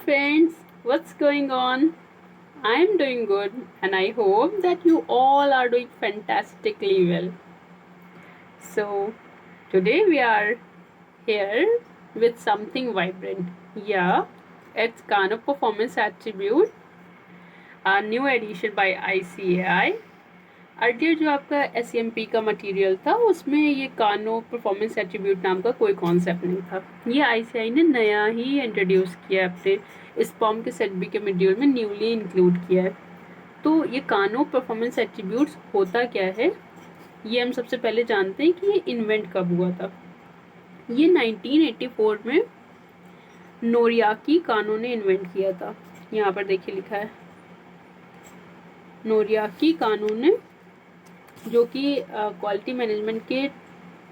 friends, what's going on? I'm doing good and I hope that you all are doing fantastically well. So, today we are here with something vibrant. Yeah, it's Kano Performance Attribute, a new edition by ICAI. Earlier जो आपका SEMP का material था उसमें ये कानो performance attribute नाम का कोई कॉन्सेप्ट नहीं था। ये ICAI ने नया ही इंट्रोड्यूस किया है, अपने स्पॉम के सेट बी के मॉड्यूल में न्यूली इंक्लूड किया है। तो ये कानो परफॉर्मेंस एट्रीब्यूट्स होता क्या है, ये हम सबसे पहले जानते हैं कि ये इन्वेंट कब हुआ था। ये 1984 में नोरियाकी कानो ने इन्वेंट किया था। यहाँ पर देखिए लिखा है नोरियाकी कानो ने, जो कि क्वालिटी मैनेजमेंट के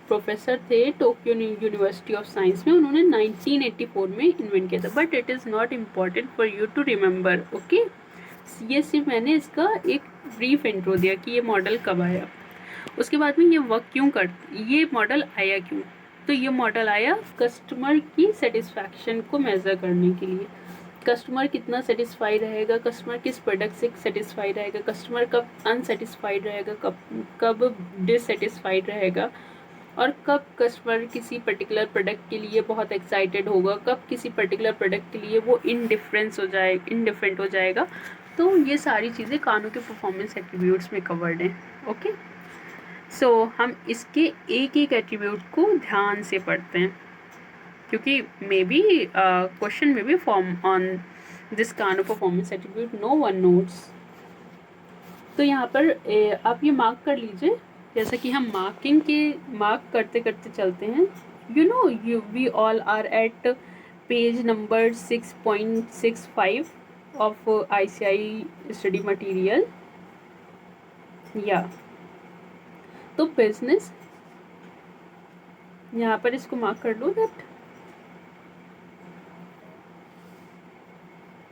प्रोफेसर थे टोक्यो यूनिवर्सिटी ऑफ साइंस में। उन्होंने 1984 में इन्वेंट किया था, but it is not important for you to remember. Okay, ये सिर्फ मैंने इसका एक ब्रीफ इंट्रो दिया कि ये मॉडल कब आया। उसके बाद में ये वर्क क्यों कर, ये मॉडल आया क्यों। तो ये मॉडल आया कस्टमर की सेटिस्फैक्शन को मेज़र करने के लिए। कस्टमर कितना सेटिस्फाई रहेगा, कस्टमर किस प्रोडक्ट से सेटिस्फाई रहेगा, कस्टमर कब अनसेटिस्फाइड रहेगा, कब डिससेटिस्फाइड रहेगा, और कब कस्टमर किसी पर्टिकुलर प्रोडक्ट के लिए बहुत एक्साइटेड होगा, कब किसी पर्टिकुलर प्रोडक्ट के लिए वो इनडिफरेंट हो जाएगा। तो ये सारी चीज़ें कानो के परफॉर्मेंस एट्रीब्यूट्स में कवर्ड हैं। ओके, सो हम इसके एक एक एट्रीब्यूट को ध्यान से पढ़ते हैं, क्योंकि मे बी क्वेश्चन में भी form on this Kano performance attribute no one notes. तो यहाँ पर आप ये मार्क कर लीजिए, जैसा कि हम मार्क करते करते चलते हैं। We all are at page number 6.65 of ICAI study material. या तो बिजनेस, यहाँ पर इसको मार्क कर लो that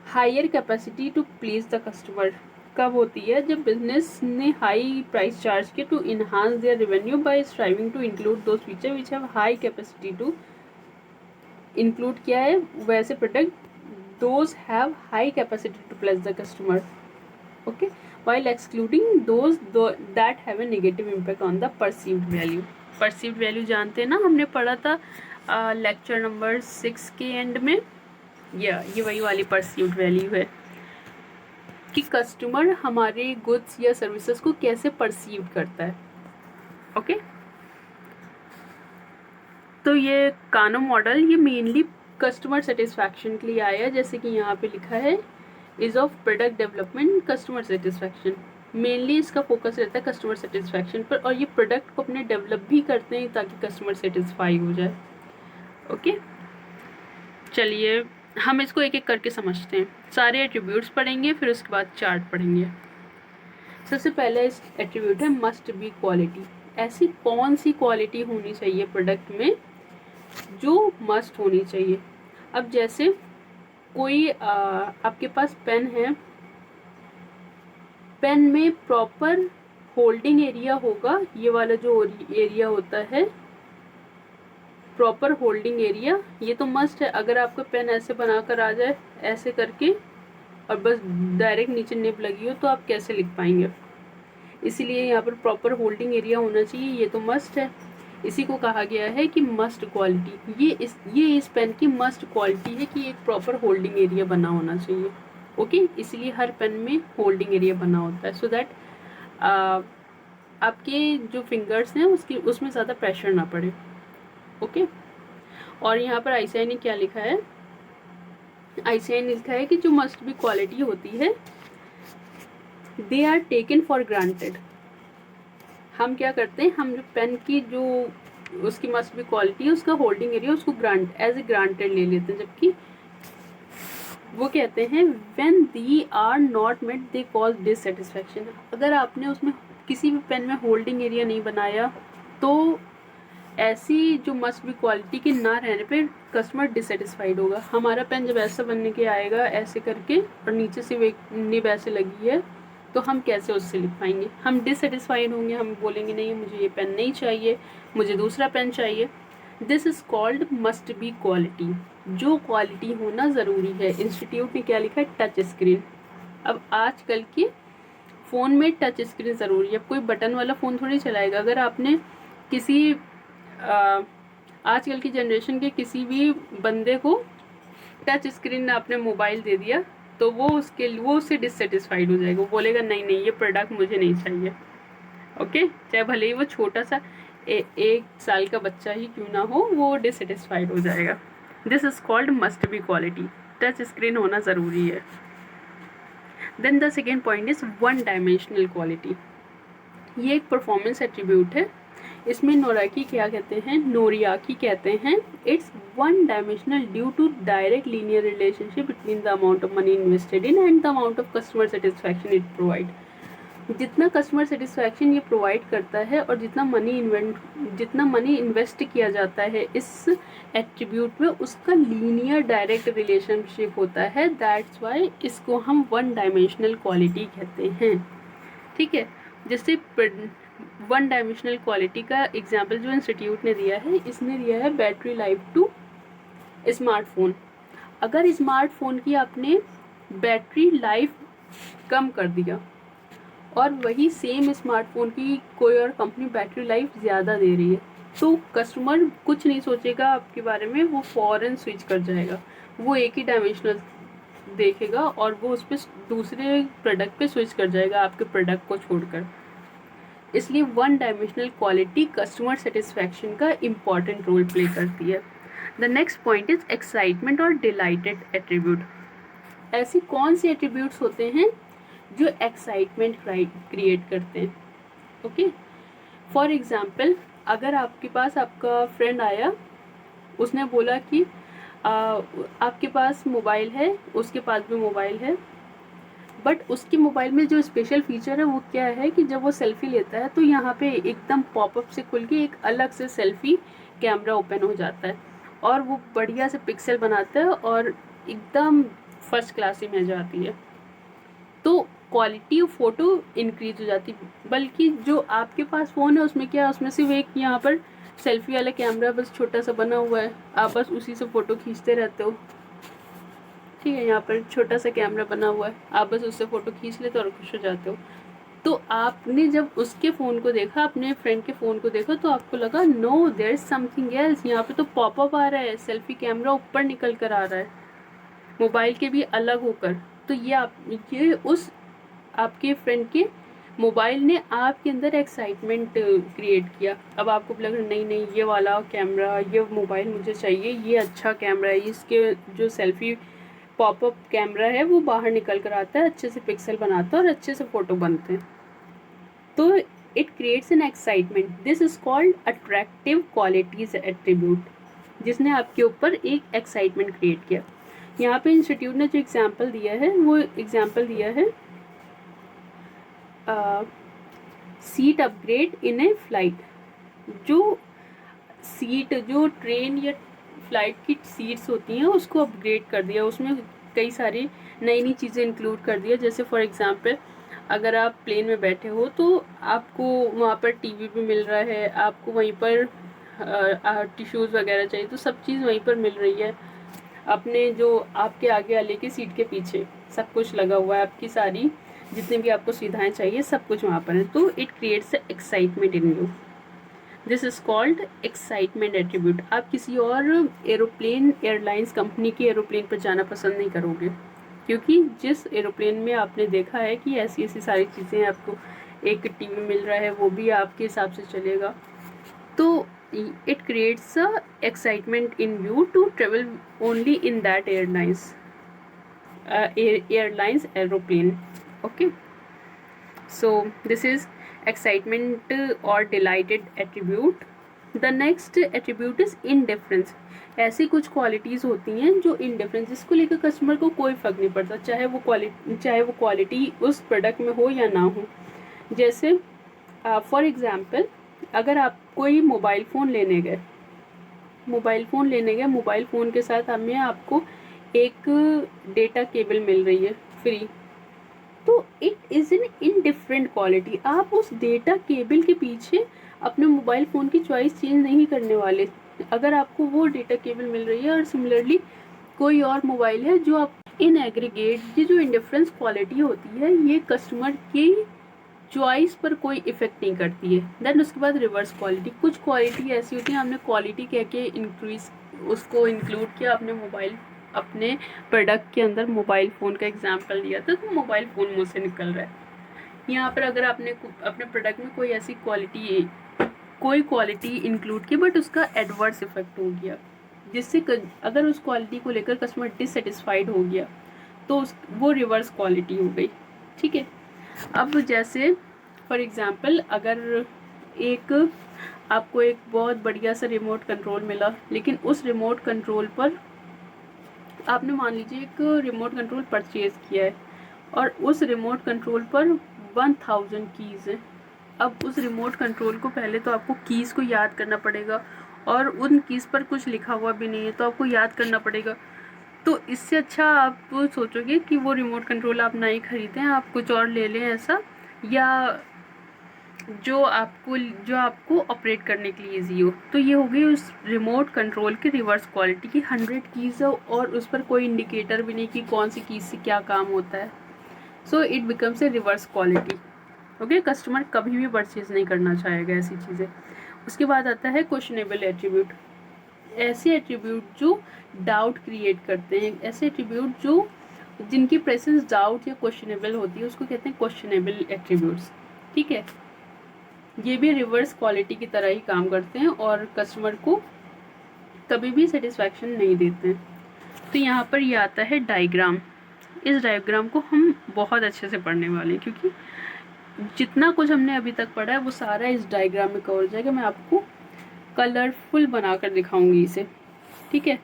higher capacity to please the customer कब होती है, जब बिजनेस ने हाई प्राइस चार्ज किया to enhance their revenue by striving to include those feature which have high capacity to include किया है वैसे product those have high capacity to place the customer. Okay, while excluding those that have a negative impact on the perceived value। perceived value जानते हैं ना, हमने पढ़ा था lecture number 6 के एंड में। ये वही वाली perceived value है कि कस्टमर हमारे गुड्स या सर्विसेज को कैसे परसीव करता है। ओके, तो ये कानो मॉडल ये मेनली कस्टमर सेटिस्फैक्शन के लिए आया, जैसे कि यहाँ पे लिखा है is of product development customer satisfaction. Mainly इसका फोकस रहता है कस्टमर सेटिस्फैक्शन पर, और ये प्रोडक्ट को अपने डेवलप भी करते हैं ताकि कस्टमर सेटिस्फाई हो जाए। ओके, चलिए हम इसको एक एक करके समझते हैं। सारे एट्रीब्यूट्स पढ़ेंगे, फिर उसके बाद चार्ट पढ़ेंगे। सबसे पहले इस एट्रीब्यूट है मस्ट बी क्वालिटी। ऐसी कौन सी क्वालिटी होनी चाहिए प्रोडक्ट में जो मस्ट होनी चाहिए। अब जैसे कोई आपके पास पेन है, पेन में प्रॉपर होल्डिंग एरिया होगा, ये वाला जो एरिया होता है प्रॉपर होल्डिंग एरिया, ये तो मस्ट है। अगर आपका पेन ऐसे बनाकर आ जाए ऐसे करके और बस डायरेक्ट नीचे निब लगी हो तो आप कैसे लिख पाएंगे। इसीलिए यहाँ पर प्रॉपर होल्डिंग एरिया होना चाहिए, ये तो मस्ट है। इसी को कहा गया है कि मस्ट क्वालिटी। ये इस पेन की मस्ट क्वालिटी है कि एक प्रॉपर होल्डिंग एरिया बना होना चाहिए। ओके, इसलिए हर पेन में होल्डिंग एरिया बना होता है, सो दैट आपके जो फिंगर्स हैं उसमें ज़्यादा प्रेशर ना पड़े। ओके, और यहाँ पर ICAI ने क्या लिखा है, ICAI ने लिखा है कि जो मस्ट बी क्वालिटी होती है they are taken for granted. हम क्या करते हैं, हम जो पेन की जो उसकी मस्ट बी क्वालिटी है उसका होल्डिंग एरिया उसको एज ए ग्रांटेड ले लेते हैं, जबकि वो कहते हैं when they are not met they cause dissatisfaction. अगर आपने उसमें किसी भी पेन में होल्डिंग एरिया नहीं बनाया तो ऐसी जो मस्ट बी क्वालिटी के ना रहने पे कस्टमर डिससेटिस्फाइड होगा। हमारा पेन जब ऐसा बनने के आएगा ऐसे करके और नीचे से वो निब ऐसे लगी है तो हम कैसे उससे लिख पाएंगे, हम डिससेटिस्फाइड होंगे, हम बोलेंगे नहीं मुझे ये पेन नहीं चाहिए, मुझे दूसरा पेन चाहिए। This is called must be quality, जो क्वालिटी होना ज़रूरी है। इंस्टीट्यूट ने क्या लिखा है, टच स्क्रीन। अब आजकल के फ़ोन में टच स्क्रीन ज़रूरी है, कोई बटन वाला फ़ोन थोड़ी चलाएगा। अगर आपने किसी आजकल की जनरेशन के किसी भी बंदे को टच स्क्रीन आपने मोबाइल दे दिया तो वो उससे डिससेटिस्फाइड हो जाएगा, वो बोलेगा नहीं नहीं ये प्रोडक्ट मुझे नहीं चाहिए। ओके, चाहे भले ही वो छोटा सा 1 साल का बच्चा ही क्यों ना हो, वो डिससेटिस्फाइड हो जाएगा। This is called must be quality, touch screen होना ज़रूरी है। Then the second point is one dimensional quality. ये एक परफॉर्मेंस एट्रीब्यूट है। इसमें नोरियाकी कहते हैं it's one dimensional due to direct linear relationship between the amount of money invested in and the amount of customer satisfaction it provide. जितना customer satisfaction ये provide करता है और जितना मनी इन्वेस्ट किया जाता है इस एट्रीब्यूट में, उसका लीनियर डायरेक्ट रिलेशनशिप होता है। दैट्स वाई इसको हम वन डायमेंशनल क्वालिटी कहते हैं। ठीक है, जैसे वन डायमेंशनल क्वालिटी का एग्जाम्पल जो इंस्टीट्यूट ने दिया है, इसने दिया है बैटरी लाइफ टू स्मार्टफोन। अगर स्मार्टफोन की आपने बैटरी लाइफ कम कर दिया और वही सेम स्मार्टफोन की कोई और कंपनी बैटरी लाइफ ज़्यादा दे रही है, तो कस्टमर कुछ नहीं सोचेगा आपके बारे में, वो फ़ौरन स्विच कर जाएगा। वो एक ही डायमेंशनल देखेगा और वो उस पर दूसरे प्रोडक्ट पे स्विच कर जाएगा आपके प्रोडक्ट को छोड़कर। इसलिए one dimensional quality customer satisfaction का इम्पॉर्टेंट रोल प्ले करती है। The next point is excitement और डिलाइटेड एट्रीब्यूट। ऐसी कौन सी एट्रीब्यूट्स होते हैं जो एक्साइटमेंट क्रिएट करते हैं? ओके, फॉर एग्जाम्पल, अगर आपके पास आपका फ्रेंड आया, उसने बोला कि आपके पास मोबाइल है, उसके पास भी मोबाइल है, बट उसके मोबाइल में जो स्पेशल फीचर है वो क्या है कि जब वो सेल्फी लेता है तो यहाँ पे एकदम पॉपअप से खुल के एक अलग से सेल्फी कैमरा ओपन हो जाता है और वो बढ़िया से पिक्सल बनाता है और एकदम फर्स्ट क्लास इमेज आती है। तो क्वालिटी ऑफ फ़ोटो इंक्रीज हो जाती है। बल्कि जो आपके पास फ़ोन है उसमें क्या है, उसमें सिर्फ एक यहाँ पर सेल्फी वाला कैमरा बस छोटा सा बना हुआ है, आप बस उसी से फ़ोटो खींचते रहते हो। ठीक है, यहाँ पर छोटा सा कैमरा बना हुआ है, आप बस उससे फ़ोटो खींच लेते हो और खुश हो जाते हो। तो आपने जब उसके फ़ोन को देखा, अपने फ्रेंड के फ़ोन को देखा, तो आपको लगा no there is something else, यहाँ पे तो पॉपअप आ रहा है, सेल्फी कैमरा ऊपर निकल कर आ रहा है मोबाइल के भी अलग होकर। तो ये उस आपके फ्रेंड के मोबाइल ने आपके अंदर एक्साइटमेंट क्रिएट किया। अब आपको लगा नहीं नहीं ये वाला कैमरा, ये मोबाइल मुझे चाहिए, ये अच्छा कैमरा है, इसके जो सेल्फी पॉपअप कैमरा है वो बाहर निकल कर आता है, अच्छे से पिक्सल बनाता है और अच्छे से फ़ोटो बनते हैं। तो it creates an excitement. This is called attractive qualities attribute, जिसने आपके ऊपर एक एक्साइटमेंट क्रिएट किया। यहाँ पे इंस्टीट्यूट ने जो एग्जाम्पल दिया है वो एग्जाम्पल दिया है सीट अपग्रेड इन ए फ्लाइट। जो ट्रेन या फ्लाइट की सीट्स होती हैं उसको अपग्रेड कर दिया, उसमें कई सारी नई चीज़ें इंक्लूड कर दिया। जैसे फॉर एग्जांपल, अगर आप प्लेन में बैठे हो तो आपको वहाँ पर टीवी भी मिल रहा है, आपको वहीं पर टिश्यूज़ वगैरह चाहिए तो सब चीज़ वहीं पर मिल रही है। अपने जो आपके आगे वाले की सीट के पीछे सब कुछ लगा हुआ है, आपकी सारी जितनी भी आपको सुविधाएं चाहिए सब कुछ वहाँ पर है। तो it creates excitement in you. This is called excitement attribute. आप किसी और एयरलाइंस कंपनी की एरोप्लेन पर जाना पसंद नहीं करोगे, क्योंकि जिस एरोप्लेन में आपने देखा है कि ऐसी ऐसी सारी चीज़ें आपको, एक टीवी मिल रहा है वो भी आपके हिसाब से चलेगा, तो it creates a excitement in you to travel only in that airlines aeroplane. Okay, so this is excitement or delighted attribute. The next attribute is indifference. ऐसी कुछ क्वालिटीज़ होती हैं जो इंडिफरेंस, जिसको लेकर कस्टमर को कोई फ़र्क नहीं पड़ता, चाहे वो क्वालिटी उस प्रोडक्ट में हो या ना हो। जैसे फॉर एग्ज़ाम्पल, अगर आप कोई मोबाइल फ़ोन लेने गए, मोबाइल फ़ोन के साथ हमें आपको एक डेटा केबल मिल रही है फ्री, तो it is an indifferent quality. आप उस डेटा केबल के पीछे अपने मोबाइल फ़ोन की चॉइस चेंज नहीं करने वाले, अगर आपको वो डेटा केबल मिल रही है और सिमिलरली कोई और मोबाइल है जो आप इन एग्रीगेट, ये जो इंडिफरेंस क्वालिटी होती है ये कस्टमर की चॉइस पर कोई इफेक्ट नहीं करती है। देन उसके बाद रिवर्स क्वालिटी, कुछ क्वालिटी ऐसी होती है, हमने क्वालिटी कह के इंक्रीज उसको इंक्लूड किया अपने मोबाइल, अपने प्रोडक्ट के अंदर मोबाइल फ़ोन का एग्जांपल दिया था, तो मोबाइल फ़ोन मुँह से निकल रहा है। यहाँ पर अगर आपने अपने प्रोडक्ट में कोई ऐसी क्वालिटी इंक्लूड की बट उसका एडवर्स इफेक्ट हो गया, जिससे अगर उस क्वालिटी को लेकर कस्टमर डिससेटिस्फाइड हो गया तो वो रिवर्स क्वालिटी हो गई। ठीक है। अब जैसे फॉर एग्ज़ाम्पल अगर आपको एक बहुत बढ़िया सा रिमोट कंट्रोल मिला, लेकिन उस रिमोट कंट्रोल पर आपने मान लीजिए एक रिमोट कंट्रोल परचेज़ किया है और उस रिमोट कंट्रोल पर 1000 कीज़ हैं। अब उस रिमोट कंट्रोल को पहले तो आपको कीज़ को याद करना पड़ेगा और उन कीज़ पर कुछ लिखा हुआ भी नहीं है तो आपको याद करना पड़ेगा। तो इससे अच्छा आप सोचोगे कि वो रिमोट कंट्रोल आप ना ही ख़रीदें, आप कुछ और ले लें ऐसा, या जो आपको ऑपरेट करने के लिए ईजी हो। तो ये हो गई उस रिमोट कंट्रोल की रिवर्स क्वालिटी की 100 कीज़ है और उस पर कोई इंडिकेटर भी नहीं कि कौन सी कीज़ से क्या काम होता है। So it becomes a reverse quality. Okay, customer कभी भी परचेज नहीं करना चाहेगा ऐसी चीज़ें। उसके बाद आता है क्वेश्चनेबल एट्रीब्यूट, ऐसे एट्रीब्यूट जो डाउट क्रिएट करते हैं, ऐसे एट्रीब्यूट जो जिनकी प्रेजेंस डाउट या क्वेश्चनेबल होती है उसको कहते हैं क्वेश्चनेबल एट्रीब्यूट्स। ठीक है, ये भी रिवर्स क्वालिटी की तरह ही काम करते हैं और कस्टमर को कभी भी सेटिस्फैक्शन नहीं देते हैं। तो यहाँ पर ये आता है डायग्राम। इस डायग्राम को हम बहुत अच्छे से पढ़ने वाले हैं क्योंकि जितना कुछ हमने अभी तक पढ़ा है वो सारा इस डायग्राम में कवर हो जाएगा। मैं आपको कलरफुल बनाकर दिखाऊंगी इसे। ठीक है,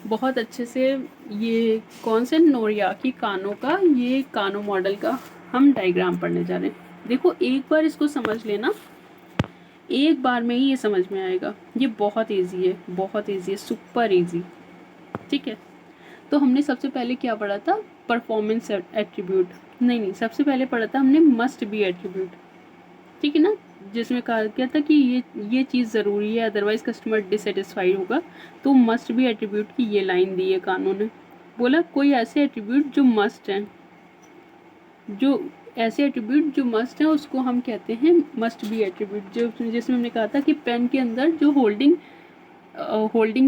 बहुत अच्छे से। ये कौन से नोरियाकी कानो का, ये कानो मॉडल का हम डायग्राम पढ़ने जा रहे हैं। देखो एक बार इसको समझ लेना, एक बार में ही ये समझ में आएगा। ये बहुत इजी है, बहुत इजी है, सुपर इजी। ठीक है, तो हमने सबसे पहले क्या पढ़ा था, परफॉर्मेंस एट्रीब्यूट, नहीं सबसे पहले पढ़ा था हमने मस्ट बी एट्रीब्यूट। ठीक है ना, जिसमें कहा गया था कि ये चीज़ ज़रूरी है अदरवाइज कस्टमर डिससेटिस्फाइड होगा। तो मस्ट बी एट्रीब्यूट की ये लाइन दी है कानून ने, बोला कोई ऐसे एट्रीब्यूट जो मस्ट हैं, जो मस्ट हैं उसको हम कहते हैं मस्ट बी एट्रीब्यूट। जो जिसमें हमने कहा था कि पेन के अंदर जो होल्डिंग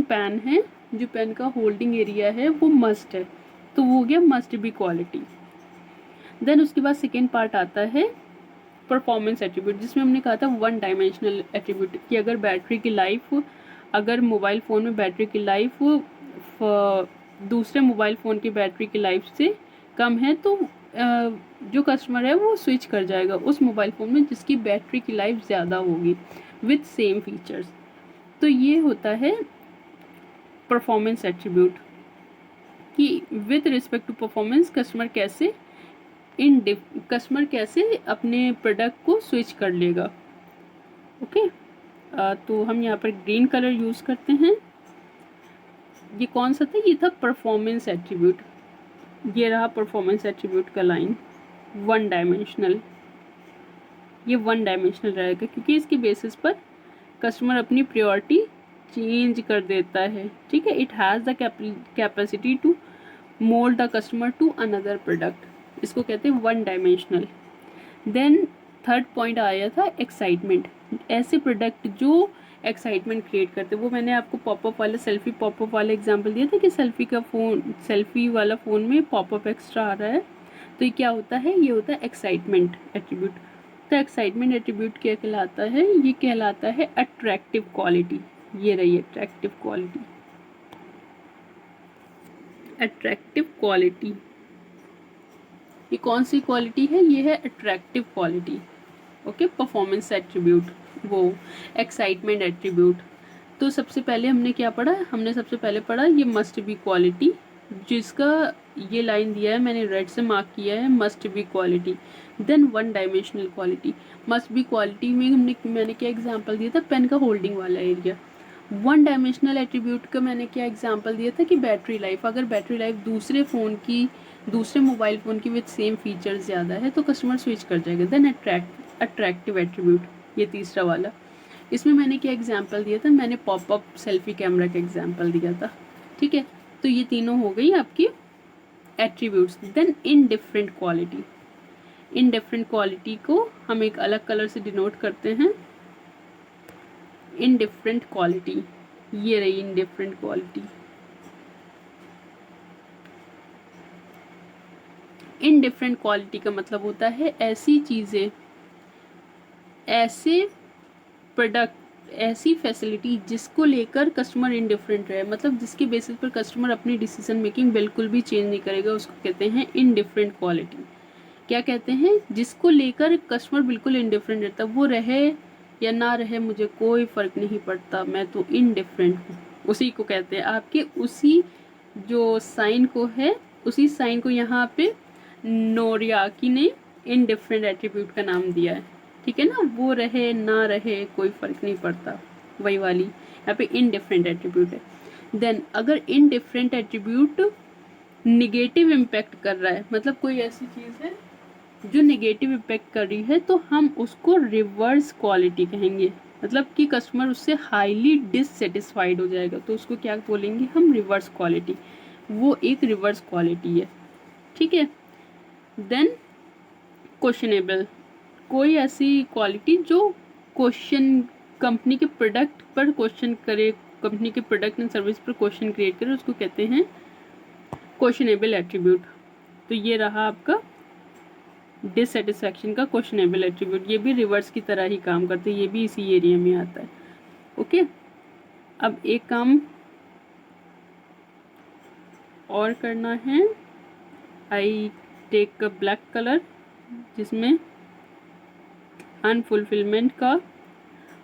पेन है, जो पेन का होल्डिंग एरिया है वो मस्ट है, तो वो हो गया मस्ट बी क्वालिटी। देन उसके बाद सेकेंड पार्ट आता है परफॉर्मेंस एट्रीब्यूट, जिसमें हमने कहा था वन डायमेंशनल एट्रीब्यूट कि अगर बैटरी की लाइफ, अगर मोबाइल फ़ोन में बैटरी की लाइफ दूसरे मोबाइल फ़ोन की बैटरी की लाइफ से कम है तो जो कस्टमर है वो स्विच कर जाएगा उस मोबाइल फ़ोन में जिसकी बैटरी की लाइफ ज़्यादा होगी विथ सेम फीचर्स। तो ये होता है परफॉर्मेंस एट्रीब्यूट कि with respect to performance customer कैसे अपने प्रोडक्ट को स्विच कर लेगा। ओके, तो हम यहाँ पर ग्रीन कलर यूज़ करते हैं। ये कौन सा था, ये था परफॉर्मेंस एट्रीब्यूट। ये रहा परफॉर्मेंस एट्रीब्यूट का लाइन, वन डायमेंशनल। ये वन डायमेंशनल रहेगा क्योंकि इसकी बेसिस पर कस्टमर अपनी प्रायोरिटी चेंज कर देता है। ठीक है, it has the capacity to mould the customer to another product, इसको कहते हैं one dimensional. Then third point आया था एक्साइटमेंट, ऐसे प्रोडक्ट जो एक्साइटमेंट क्रिएट करते, वो मैंने आपको पॉपअप वाले सेल्फी पॉपअप वाला एग्जांपल दिया था कि सेल्फी वाला फ़ोन में पॉपअप एक्स्ट्रा आ रहा है, तो ये क्या होता है, ये होता है एक्साइटमेंट एट्रीब्यूट। तो एक्साइटमेंट एट्रीब्यूट क्या कहलाता है, ये कहलाता है अट्रैक्टिव क्वालिटी। ये रही अट्रैक्टिव क्वालिटी, अट्रैक्टिव क्वालिटी। ये कौन सी क्वालिटी है, ये है attractive quality. Okay, performance attribute, वो एक्साइटमेंट एट्रीब्यूट। तो सबसे पहले हमने क्या पढ़ा, हमने सबसे पहले पढ़ा ये मस्ट बी क्वालिटी, जिसका ये लाइन दिया है मैंने रेड से मार्क किया है, must be quality. Then one dimensional quality, must be quality में मैंने क्या एग्जांपल दिया था, पेन का होल्डिंग वाला एरिया। वन डायमेंशनल एट्रीब्यूट का मैंने क्या एग्जांपल दिया था कि बैटरी लाइफ, अगर बैटरी लाइफ दूसरे मोबाइल फ़ोन की विद सेम फीचर्स ज़्यादा है तो कस्टमर स्विच कर जाएगा। देन अट्रैक्टिव एट्रीब्यूट, ये तीसरा वाला, इसमें मैंने क्या एग्जाम्पल दिया था, मैंने पॉपअप सेल्फी कैमरा का एग्जाम्पल दिया था, ठीक है। तो ये तीनों हो गई आपकी attributes. Then in different quality, in different quality को हम एक अलग कलर से डिनोट करते हैं, इन डिफरेंट क्वालिटी, ये रही इन different quality. In different quality का मतलब होता है ऐसी चीज़ें, ऐसे प्रोडक्ट, ऐसी फैसिलिटी जिसको लेकर कस्टमर इनडिफरेंट रहे, मतलब जिसके बेसिस पर कस्टमर अपनी डिसीजन मेकिंग बिल्कुल भी चेंज नहीं करेगा, उसको कहते हैं इनडिफरेंट क्वालिटी। क्या कहते हैं? जिसको लेकर कस्टमर बिल्कुल इनडिफरेंट रहता है, वो रहे या ना रहे मुझे कोई फ़र्क नहीं पड़ता, मैं तो इनडिफरेंट हूँ, उसी को कहते हैं। आपके उसी जो साइन को है, उसी साइन को यहाँ पे नोरियाकी ने इनडिफरेंट एट्रीब्यूट का नाम दिया है, ठीक है ना। वो रहे ना रहे कोई फ़र्क नहीं पड़ता, वही वाली यहाँ पे इनडिफरेंट एट्रीब्यूट है। देन अगर इनडिफरेंट एट्रीब्यूट निगेटिव इम्पैक्ट कर रहा है, मतलब कोई ऐसी चीज़ है जो नेगेटिव इम्पैक्ट कर रही है, तो हम उसको रिवर्स क्वालिटी कहेंगे, मतलब कि कस्टमर उससे हाईली डिससेटिस्फाइड हो जाएगा, तो उसको क्या बोलेंगे हम? Reverse quality. वो एक रिवर्स क्वालिटी है, ठीक है। देन क्वेश्चनेबल, कोई ऐसी क्वालिटी जो क्वेश्चन, कंपनी के प्रोडक्ट पर क्वेश्चन करे, कंपनी के प्रोडक्ट एंड सर्विस पर क्वेश्चन क्रिएट करे, उसको कहते हैं क्वेश्चनेबल एट्रीब्यूट। तो ये रहा आपका डिससेटिस्फैक्शन का क्वेश्चनेबल एट्रीब्यूट, ये भी रिवर्स की तरह ही काम करते हैं, ये भी इसी एरिया में आता है, ओके। अब एक काम और करना है, I take a black colour, जिसमें अनफुलफिलमेंट का,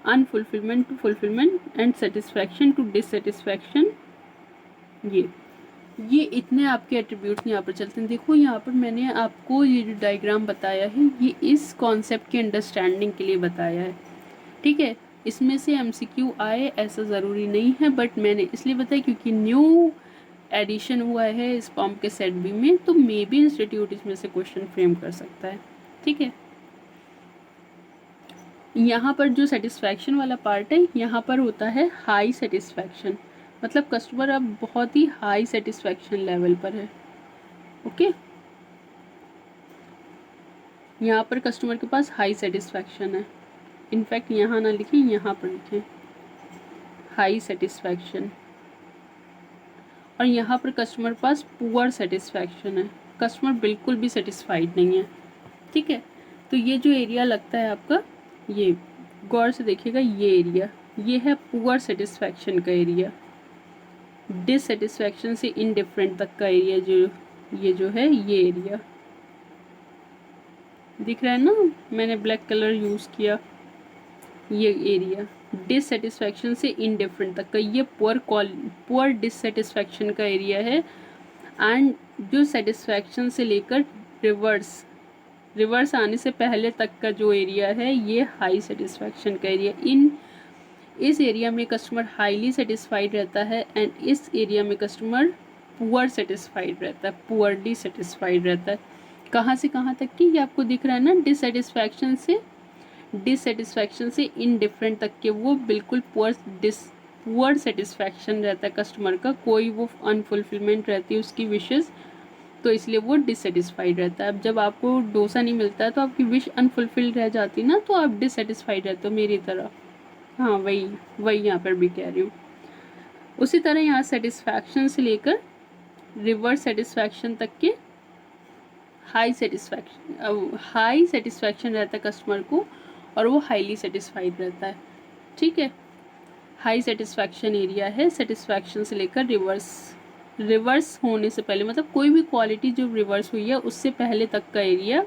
unfulfilment to fulfilment and satisfaction to dissatisfaction, ये इतने आपके एट्रीब्यूट्स यहाँ पर चलते हैं। देखो यहाँ पर मैंने आपको ये जो डायग्राम बताया है, ये इस कॉन्सेप्ट की अंडरस्टैंडिंग के लिए बताया है, ठीक है। इसमें से एमसीक्यू आए ऐसा ज़रूरी नहीं है, बट मैंने इसलिए बताया क्योंकि न्यू एडिशन हुआ है इस फॉर्म के सेट बी में, तो मे बी इंस्टीट्यूट इसमें से क्वेश्चन फ्रेम कर सकता है, ठीक है। यहाँ पर जो सेटिस्फैक्शन वाला पार्ट है, यहाँ पर होता है हाई सेटिस्फैक्शन, मतलब कस्टमर अब बहुत ही हाई सेटिस्फैक्शन लेवल पर है, ओके। यहाँ पर कस्टमर के पास हाई सेटिस्फैक्शन है, इनफैक्ट यहाँ ना लिखें, यहाँ पर लिखें हाई सेटिस्फैक्शन। और यहाँ पर कस्टमर के पास पुअर सेटिस्फैक्शन है, कस्टमर बिल्कुल भी सेटिस्फाइड नहीं है, ठीक है। तो ये जो एरिया लगता है आपका, ये गौर से देखिएगा, ये एरिया, ये है पुअर सेटिस्फैक्शन का एरिया, डिससेटिस्फैक्शन से इनडिफरेंट तक का एरिया, जो ये जो है ये एरिया दिख रहा है ना, मैंने ब्लैक कलर यूज़ किया, ये एरिया डिससेटिस्फैक्शन से इनडिफरेंट तक का, ये पुअर डिससेटिस्फैक्शन का एरिया है। एंड जो सेटिस्फैक्शन से लेकर रिवर्स आने से पहले तक का जो एरिया है, ये हाई सेटिस्फैक्शन का एरिया। इस एरिया में कस्टमर हाईली सेटिस्फाइड रहता है, एंड इस एरिया में कस्टमर पुअर सेटिस्फाइड रहता है, पुअरली सेटिस्फाइड रहता है। कहाँ से कहाँ तक की, ये आपको दिख रहा है ना, डिससेटिस्फैक्शन से इनडिफरेंट तक के, वो बिल्कुल पुअर सेटिस्फैक्शन रहता है कस्टमर का, कोई वो अनफुलफिलमेंट रहती है उसकी विशेज़, तो इसलिए वो डिससेटिस्फाइड रहता है। अब जब आपको डोसा नहीं मिलता है तो आपकी विश अनफुलफिल्ड रह जाती है ना, तो आप डिससेटिस्फाइड रहते हो मेरी तरह, हाँ वही यहाँ पर भी कह रही हूँ। उसी तरह यहाँ सेटिस्फैक्शन से लेकर रिवर्स सेटिस्फैक्शन तक के हाई सेटिस्फैक्शन रहता है कस्टमर को, और वो हाईली सेटिस्फाइड रहता है, ठीक है। हाई सेटिस्फैक्शन एरिया है, सेटिस्फैक्शन से लेकर रिवर्स होने से पहले, मतलब कोई भी क्वालिटी जो रिवर्स हुई है उससे पहले तक का एरिया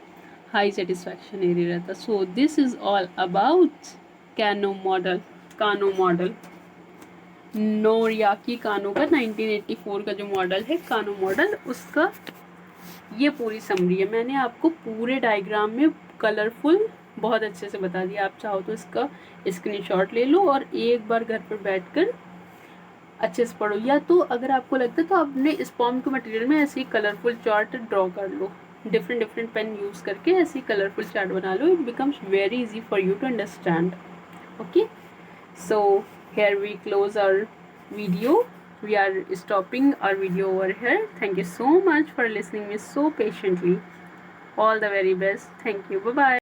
हाई सेटिस्फैक्शन एरिया रहता है। So this is all about Kano model, Noriaki Kano का 1984 का जो मॉडल है, कानो मॉडल, उसका ये पूरी समरी है। मैंने आपको पूरे डायग्राम में कलरफुल बहुत अच्छे से बता दिया, आप चाहो तो इसका स्क्रीनशॉट ले लो और एक बार घर पर बैठकर अच्छे से पढ़ो, या तो अगर आपको लगता है तो आपने स्पॉम के मटेरियल में ऐसे ही कलरफुल चार्ट ड्रॉ कर लो, डिफरेंट पेन यूज़ करके ऐसे ही कलरफुल चार्ट बना लो, it becomes very easy for you to understand, okay. So here we close our video. We are stopping our video over here. Thank you so much for listening me so patiently. All the very best. Thank you. Bye bye.